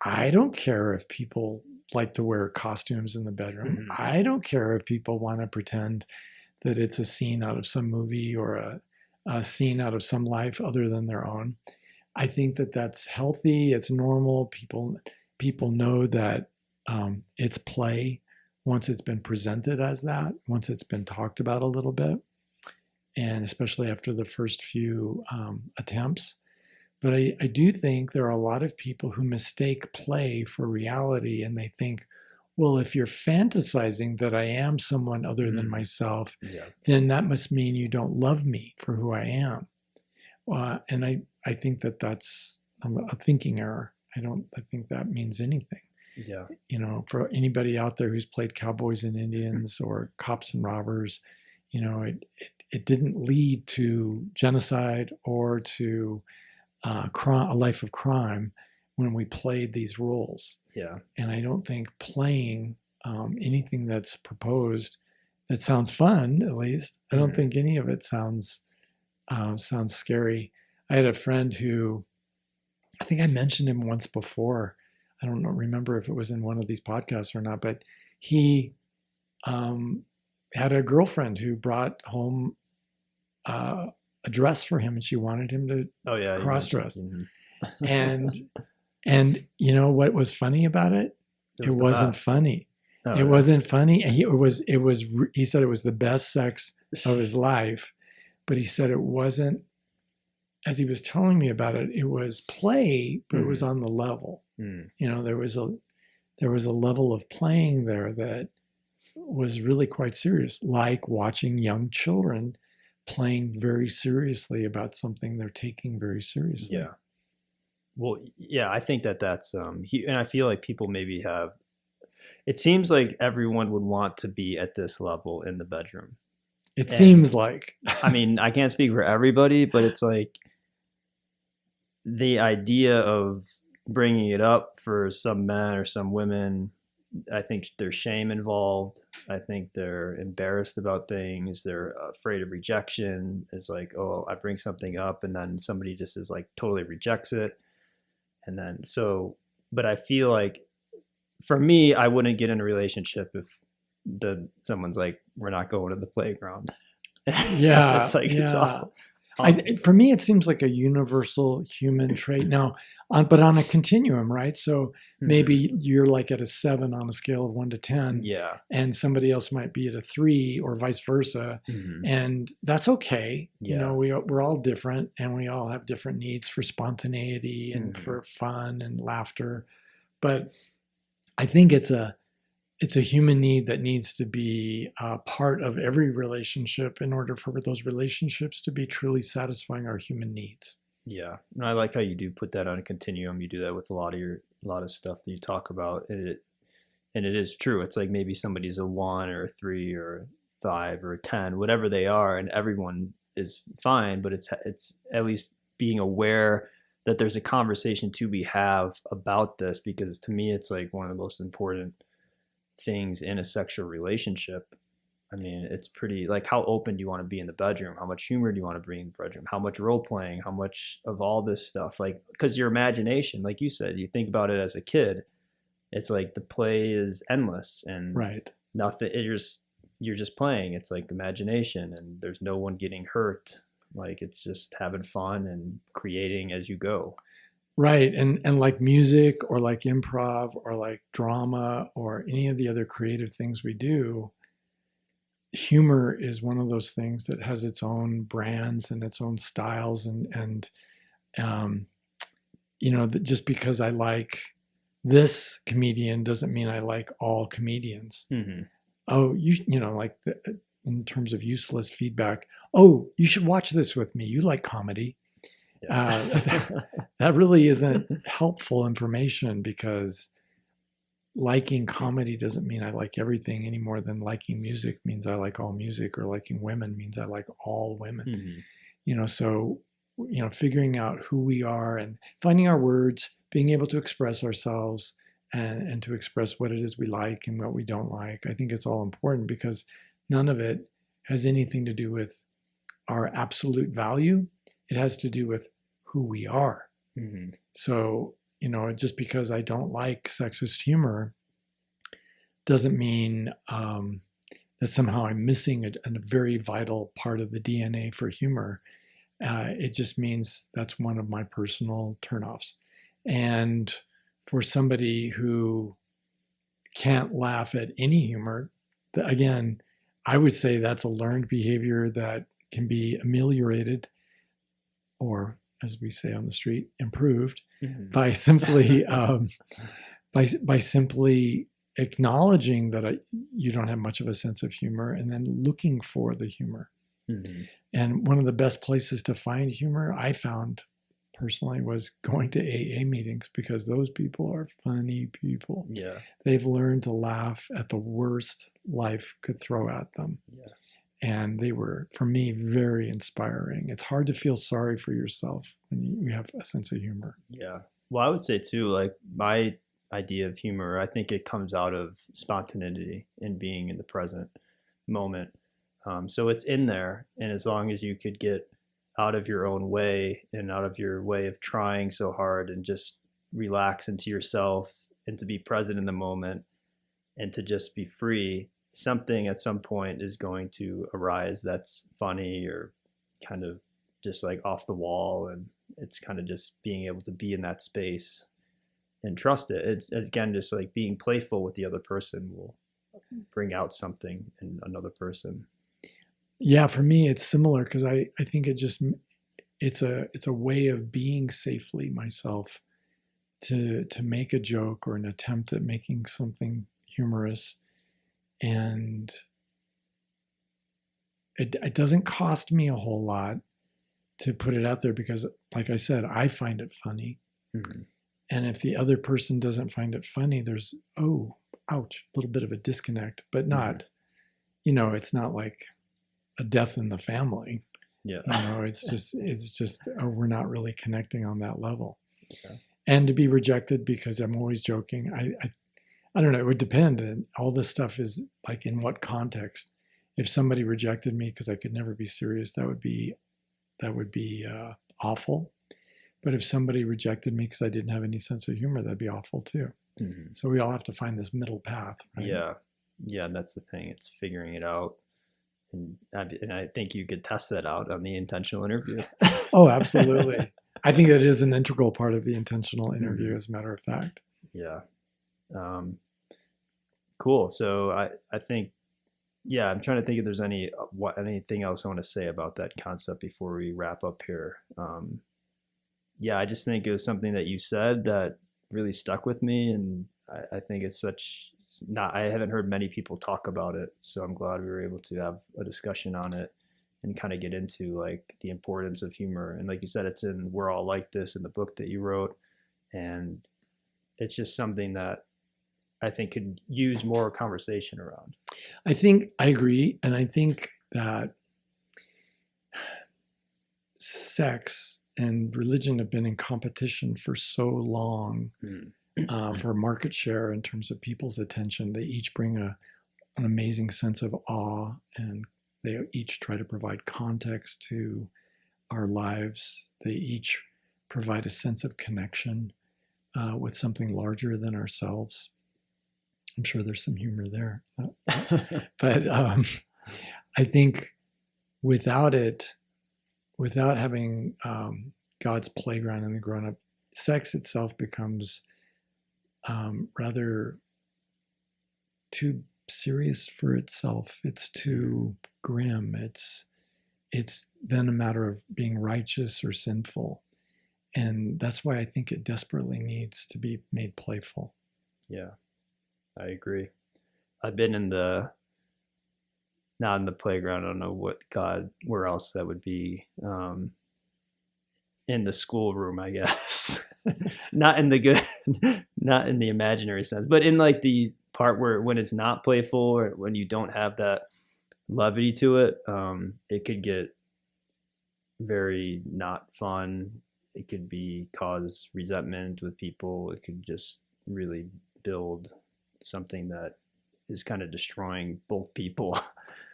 I don't care if people like to wear costumes in the bedroom. I don't care if people want to pretend that it's a scene out of some movie or a scene out of some life other than their own. I think that that's healthy. It's normal. People know that it's play once it's been presented as that, once it's been talked about a little bit, and especially after the first few attempts. But I do think there are a lot of people who mistake play for reality, and they think, well, if you're fantasizing that I am someone other than myself, then that must mean you don't love me for who I am. And I think that that's a thinking error. I think that means anything. Yeah. For anybody out there who's played cowboys and Indians or cops and robbers, it didn't lead to genocide or to a life of crime when we played these roles. Yeah. And I don't think playing anything that's proposed that sounds fun, at least, I don't think any of it sounds scary. I had a friend who, I think I mentioned him once before. I don't know, remember if it was in one of these podcasts or not, but he had a girlfriend who brought home a dress for him, and she wanted him to Oh yeah, you cross mentioned. dress. Mhm. And you know what was funny about it? It It was the wasn't best. funny. Oh It really? wasn't funny. And he said it was the best sex of his life, but he said it wasn't, as he was telling me about it, it was play, but it was Mhm. on the level. Mm. You know, there was a level of playing there that was really quite serious, like watching young children playing very seriously about something they're taking very seriously. Yeah. Well, yeah, I think that that's and I feel like people maybe have. It seems like everyone would want to be at this level in the bedroom, It and seems like. I mean, I can't speak for everybody, but it's like the idea of bringing it up for some men or some women. I think there's shame involved. I think they're embarrassed about things. They're afraid of rejection. It's like, oh, I bring something up and then somebody just is like totally rejects it. And then so, but I feel like for me, I wouldn't get in a relationship if someone's like, we're not going to the playground. Yeah, It's like, it's yeah. awful. Awful. For me, it seems like a universal human trait. Now, but on a continuum, right? So Mhm. maybe you're like at a 7 on a scale of 1 to 10, Yeah. and somebody else might be at a 3, or vice versa. Mhm. And that's okay. You know, Yeah. we're all different, and we all have different needs for spontaneity and Mhm. for fun and laughter. But I think it's a human need that needs to be part of every relationship in order for those relationships to be truly satisfying our human needs. Yeah. And I like how you do put that on a continuum. You do that with a lot of stuff that you talk about. And it is true. It's like maybe somebody's a 1 or a 3 or a 5 or a 10, whatever they are, and everyone is fine, but it's at least being aware that there's a conversation to be have about this, because to me it's like one of the most important things in a sexual relationship. I mean, it's pretty like, how open do you want to be in the bedroom? How much humor do you want to bring in the bedroom? How much role playing? How much of all this stuff? Like, because your imagination, like you said, you think about it as a kid, it's like the play is endless and Right. nothing. You're just playing. It's like imagination, and there's no one getting hurt. Like it's just having fun and creating as you go. Right. And like music or like improv or like drama or any of the other creative things we do, humor is one of those things that has its own brands and its own styles. And um, you know, just because I like this comedian doesn't mean I like all comedians. Mm-hmm. Oh, you know, like in terms of useless feedback. Oh, you should watch this with me. You like comedy. Uh, Yeah. that really isn't helpful information, because liking comedy doesn't mean I like everything any more than liking music means I like all music, or liking women means I like all women. Mm-hmm. You know, so, you know, figuring out who we are and finding our words, being able to express ourselves, and to express what it is we like and what we don't like. I think it's all important, because none of it has anything to do with our absolute value. It has to do with who we are. Mm-hmm. So, you know, just because I don't like sexist humor doesn't mean that somehow I'm missing a very vital part of the DNA for humor. It just means that's one of my personal turnoffs. And for somebody who can't laugh at any humor, again, I would say that's a learned behavior that can be ameliorated, or as we say on the street, improved, Mm-hmm. by simply by simply acknowledging that you don't have much of a sense of humor, and then looking for the humor. Mm-hmm. And one of the best places to find humor, I found personally, was going to AA meetings, because those people are funny people. Yeah. They've learned to laugh at the worst life could throw at them. Yeah. And they were, for me, very inspiring. It's hard to feel sorry for yourself when you have a sense of humor. Yeah. Well, I would say too, like my idea of humor, I think it comes out of spontaneity and being in the present moment. So it's in there, and as long as you could get out of your own way and out of your way of trying so hard and just relax into yourself and to be present in the moment and to just be free, something at some point is going to arise that's funny or kind of just like off the wall. And it's kind of just being able to be in that space and trust it. Again, just like being playful with the other person will bring out something in another person. Yeah, for me, it's similar because I think it's a way of being safely myself to make a joke or an attempt at making something humorous, and it doesn't cost me a whole lot to put it out there because, like I said, I find it funny. Mm-hmm. And if the other person doesn't find it funny, there's, oh, ouch, a little bit of a disconnect, but not, it's not like a death in the family. Yeah. It's just, oh, we're not really connecting on that level. Yeah. And to be rejected because I'm always joking, I don't know, it would depend. And all this stuff is like in what context. If somebody rejected me because I could never be serious, that would be awful. But if somebody rejected me because I didn't have any sense of humor, that'd be awful too. Mm-hmm. So we all have to find this middle path, right? Yeah, that's the thing. It's figuring it out. And I think you could test that out on the intentional interview. Oh, absolutely. I think it is an integral part of the intentional interview, as a matter of fact. Yeah. Cool. So I think, yeah, I'm trying to think if there's anything else I want to say about that concept before we wrap up here. Yeah, I just think it was something that you said that really stuck with me, and I think it's I haven't heard many people talk about it, so I'm glad we were able to have a discussion on it and kind of get into like the importance of humor. And like you said, it's in We're All Like This in the book that you wrote, and it's just something that I think could use more conversation around. I think I agree, and I think that sex and religion have been in competition for so long for market share in terms of people's attention. They each bring an amazing sense of awe, and they each try to provide context to our lives. They each provide a sense of connection with something larger than ourselves. I'm sure there's some humor there. But I think without having God's playground in the grown-up, sex itself becomes rather too serious for itself. It's too grim. It's then a matter of being righteous or sinful. And that's why I think it desperately needs to be made playful. Yeah, I agree. I've been not in the playground. I don't know where else that would be. In the schoolroom, I guess. Not in the imaginary sense, but in like the part when it's not playful or when you don't have that levity to it, it could get very not fun. It could cause resentment with people. It could just really build something that is kind of destroying both people.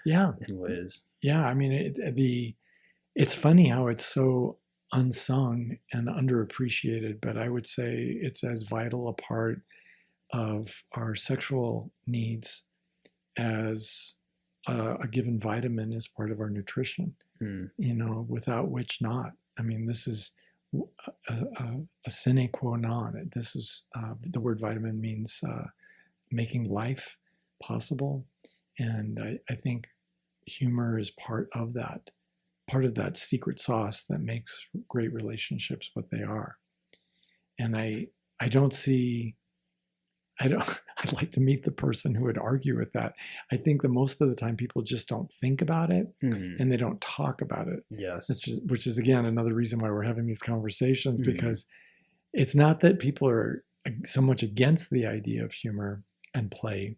Yeah. In ways. Yeah. I mean, it's funny how it's so unsung and underappreciated, but I would say it's as vital a part of our sexual needs as a given vitamin is part of our nutrition, without which not. I mean, this is a sine qua non. This is the word vitamin means making life possible. And I think humor is part of that secret sauce that makes great relationships what they are. And I'd like to meet the person who would argue with that. I think that most of the time people just don't think about it and they don't talk about it. Yes. Which is again, another reason why we're having these conversations, because it's not that people are so much against the idea of humor and play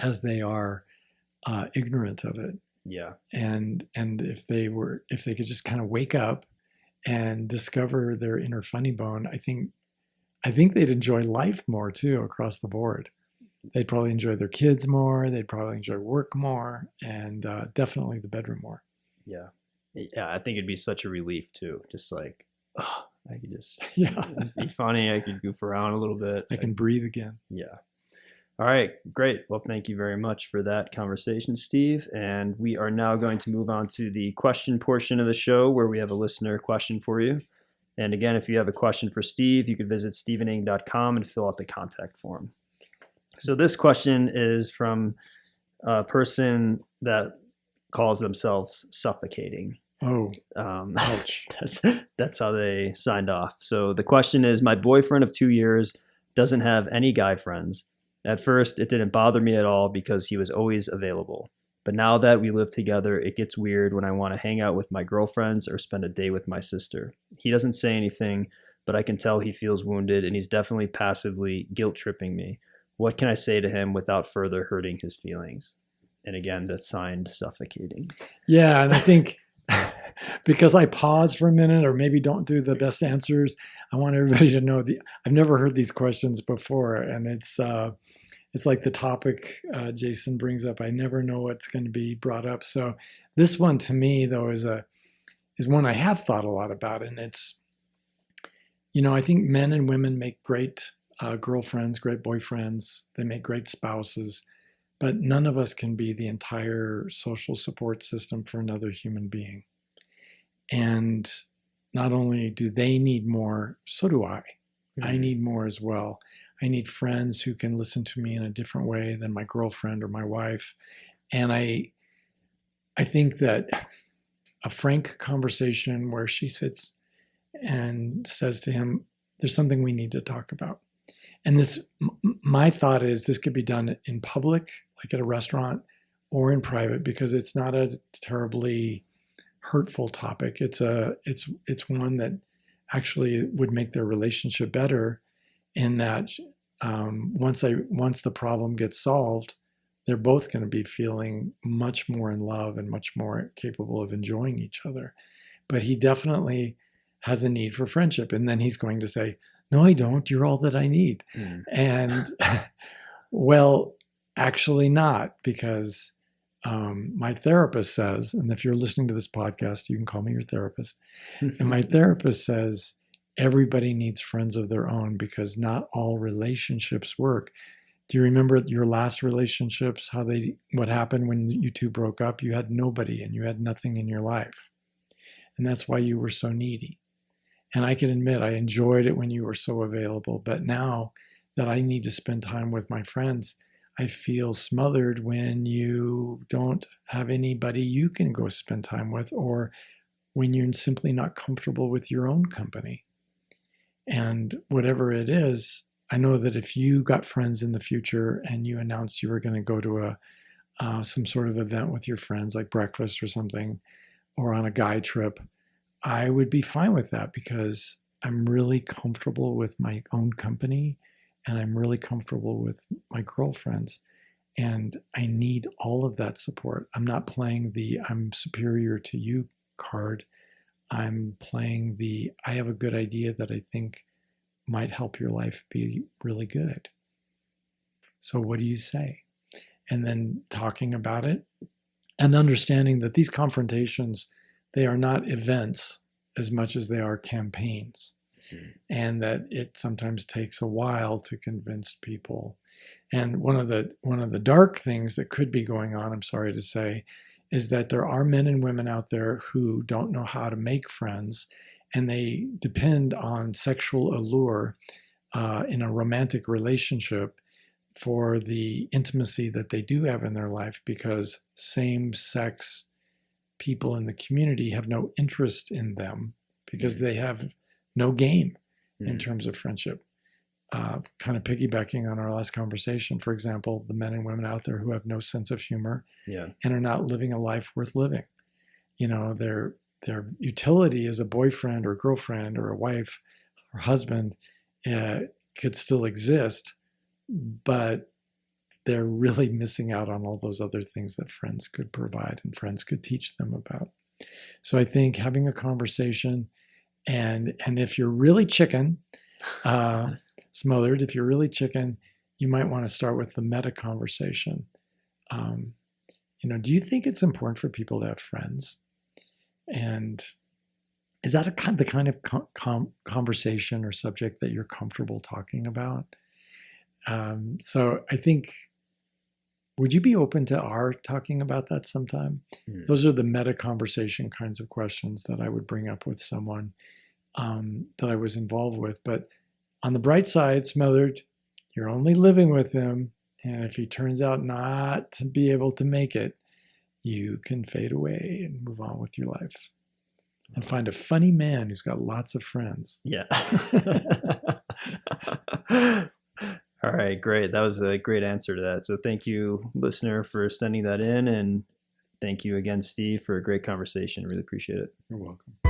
as they are ignorant of it. Yeah. And if they could just kind of wake up and discover their inner funny bone, I think they'd enjoy life more too across the board. They'd probably enjoy their kids more. They'd probably enjoy work more, and definitely the bedroom more. Yeah. Yeah. I think it'd be such a relief too. Just like, I could just Yeah. be funny. I could goof around a little bit. I can breathe again. Yeah. All right, great. Well, thank you very much for that conversation, Steve. And we are now going to move on to the question portion of the show where we have a listener question for you. And again, if you have a question for Steve, you could visit stevening.com and fill out the contact form. So this question is from a person that calls themselves suffocating. Oh, ouch. That's how they signed off. So the question is, my boyfriend of 2 years doesn't have any guy friends. At first, it didn't bother me at all because he was always available. But now that we live together, it gets weird when I want to hang out with my girlfriends or spend a day with my sister. He doesn't say anything, but I can tell he feels wounded, and he's definitely passively guilt-tripping me. What can I say to him without further hurting his feelings? And again, that's signed suffocating. Yeah, and I think because I pause for a minute or maybe don't do the best answers, I want everybody to know I've never heard these questions before, and it's like the topic Jason brings up. I never know what's going to be brought up. So this one to me though is one I have thought a lot about, and it's, I think men and women make great girlfriends, great boyfriends. They make great spouses, but none of us can be the entire social support system for another human being. And not only do they need more, so do I. Mm-hmm. I need more as well. I need friends who can listen to me in a different way than my girlfriend or my wife. And I think that a frank conversation where she sits and says to him, there's something we need to talk about. And my thought is this could be done in public, like at a restaurant, or in private, because it's not a terribly hurtful topic. It's one that actually would make their relationship better, in that once the problem gets solved, they're both going to be feeling much more in love and much more capable of enjoying each other. But he definitely has a need for friendship, and then he's going to say, no, I don't. You're all that I need. Mm. And well, actually not, because my therapist says, and if you're listening to this podcast, you can call me your therapist. And my therapist says, everybody needs friends of their own, because not all relationships work. Do you remember your last relationships, what happened when you two broke up? You had nobody and you had nothing in your life. And that's why you were so needy. And I can admit I enjoyed it when you were so available. But now that I need to spend time with my friends, I feel smothered when you don't have anybody you can go spend time with, or when you're simply not comfortable with your own company. And whatever it is, I know that if you got friends in the future and you announced you were going to go to some sort of event with your friends, like breakfast or something, or on a guy trip, I would be fine with that, because I'm really comfortable with my own company and I'm really comfortable with my girlfriends. And I need all of that support. I'm not playing the I'm superior to you card. I'm playing the I have a good idea that I think might help your life be really good. So what do you say? And then talking about it and understanding that these confrontations, they are not events as much as they are campaigns. Mm-hmm. And that it sometimes takes a while to convince people. And one of the dark things that could be going on, I'm sorry to say, is that there are men and women out there who don't know how to make friends, and they depend on sexual allure in a romantic relationship for the intimacy that they do have in their life, because same-sex people in the community have no interest in them, because they have no game in terms of friendship. Kind of piggybacking on our last conversation, for example, the men and women out there who have no sense of humor and are not living a life worth living. Their utility as a boyfriend or girlfriend or a wife or husband could still exist, but they're really missing out on all those other things that friends could provide and friends could teach them about. So I think having a conversation, and if you're really chicken, smothered, if you're really chicken, you might want to start with the meta conversation. Do you think it's important for people to have friends? And Is that the kind of conversation or subject that you're comfortable talking about? So I think, would you be open to our talking about that sometime? Those are the meta conversation kinds of questions that I would bring up with someone that I was involved with. But on the bright side, Smothered, you're only living with him. And if he turns out not to be able to make it, you can fade away and move on with your life and find a funny man who's got lots of friends. Yeah. All right, great. That was a great answer to that. So thank you, listener, for sending that in. And thank you again, Steve, for a great conversation. Really appreciate it. You're welcome.